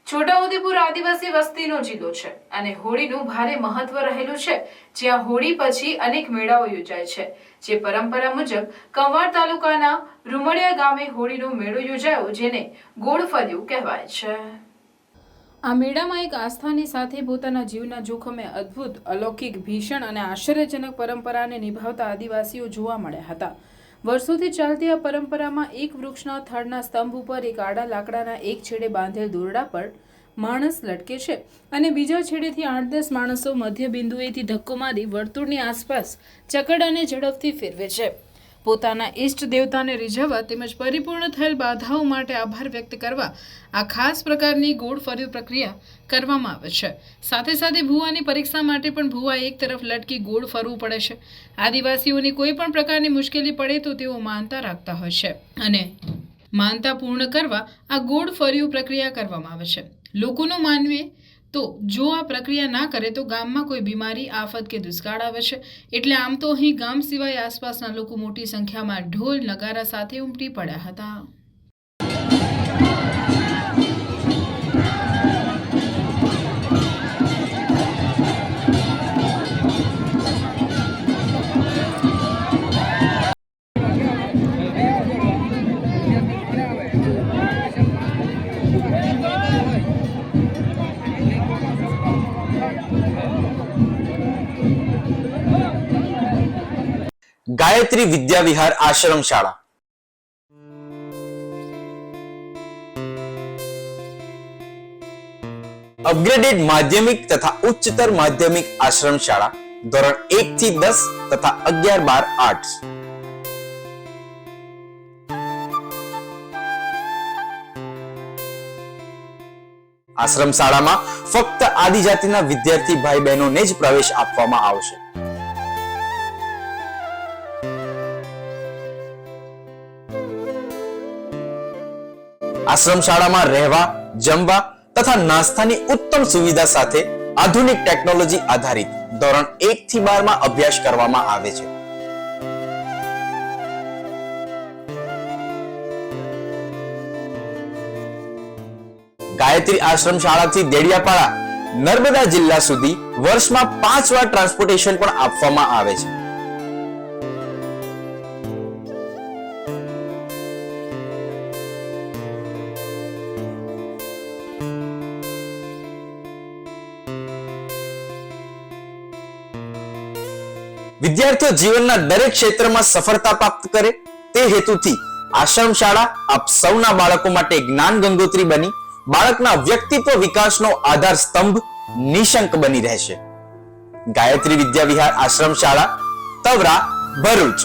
છોટાઉદેપુર આદિવાસી વસ્તીનો જિલ્લો છે અને હોળીનું ભારે મહત્વ રહેલું છે, જ્યાં હોળી પછી અનેક મેળાઓ યોજાય છે। જે પરંપરા મુજબ કંવાડ તાલુકાના રૂમડિયા ગામે હોળીનો મેળો યોજાયો, જેને ગોળફર્યું કહેવાય છે। આ મેળામાં એક આસ્થાની સાથે પોતાના જીવના જોખમે અદ્ભુત, અલૌકિક, ભીષણ અને આશ્ચર્યજનક પરંપરાને નિભાવતા આદિવાસીઓ જોવા મળ્યા હતા। વર્ષોથી ચાલતી આ પરંપરામાં એક વૃક્ષના થડના સ્તંભ ઉપર એક આડા લાકડાના એક છેડે બાંધેલ દોરડા પર માણસ લટકે છે અને બીજા છેડેથી 8-10 માણસો મધ્ય બિંદુએથી ધક્કો મારી વર્તુળની આસપાસ ચકડ અને ઝડપથી ફેરવે છે। પોતાના ઇષ્ટ દેવતાને રીઝવવા તેમજ પરિપૂર્ણ થયેલ બાધાઓ માટે આભાર વ્યક્ત કરવા આ ખાસ પ્રકારની ગોળફર્યું પ્રક્રિયા કરવામાં આવે છે। સાથે સાથે ભૂવાની પરીક્ષા માટે પણ ભૂવા એક તરફ લટકી ગોળ ફરવું પડે છે। આદિવાસીઓની કોઈ પણ પ્રકારની મુશ્કેલી પડે તો તેઓ માનતા રાખતા હોય છે અને માનતા પૂર્ણ કરવા આ ગોળફર્યું પ્રક્રિયા કરવામાં આવે છે। લોકોનું માનવે તો જો આ પ્રક્રિયા ના કરે તો ગામમાં કોઈ બીમારી, આફત કે દુષ્કાળ આવે છે। એટલે આમ તો અહીં ગામ સિવાય આસપાસના લોકો મોટી સંખ્યામાં ઢોલ નગારા સાથે ઉમટી પડ્યા હતા। ગાયત્રી વિદ્યા વિહાર આશ્રમ શાળા અપગ્રેડેડ માધ્યમિક તથા ઉચ્ચતર માધ્યમિક આશ્રમ શાળા ધોરણ 1 થી 10 તથા 11-12 આર્ટ્સ। આશ્રમ શાળામાં ફક્ત આદિજાતિના વિદ્યાર્થી ભાઈ બહેનોને જ પ્રવેશ આપવામાં આવશે। આશ્રમ શાળામાં રહેવા, જમવા તથા નાસ્તાની ઉત્તમ સુવિધા સાથે આધુનિક ટેકનોલોજી આધારિત ધોરણ 1 થી 12 માં અભ્યાસ કરવામાં આવે છે। ગાયત્રી આશ્રમ શાળાથી દેડિયાપાડા, નર્મદા જિલ્લા સુધી વર્ષમાં 5 વાર ટ્રાન્સપોર્ટેશન પણ આપવામાં આવે છે। વિદ્યાર્થીઓ જીવનના દરેક ક્ષેત્રમાં સફળતા પ્રાપ્ત કરે તે હેતુથી આશ્રમ શાળા આપ સૌના બાળકો માટે જ્ઞાન ગંગોત્રી બની બાળકના વ્યક્તિત્વ વિકાસનો આધાર સ્તંભ નિશંક બની રહેશે। ગાયત્રી વિદ્યા વિહાર આશ્રમ શાળા, તવરા, ભરૂચ।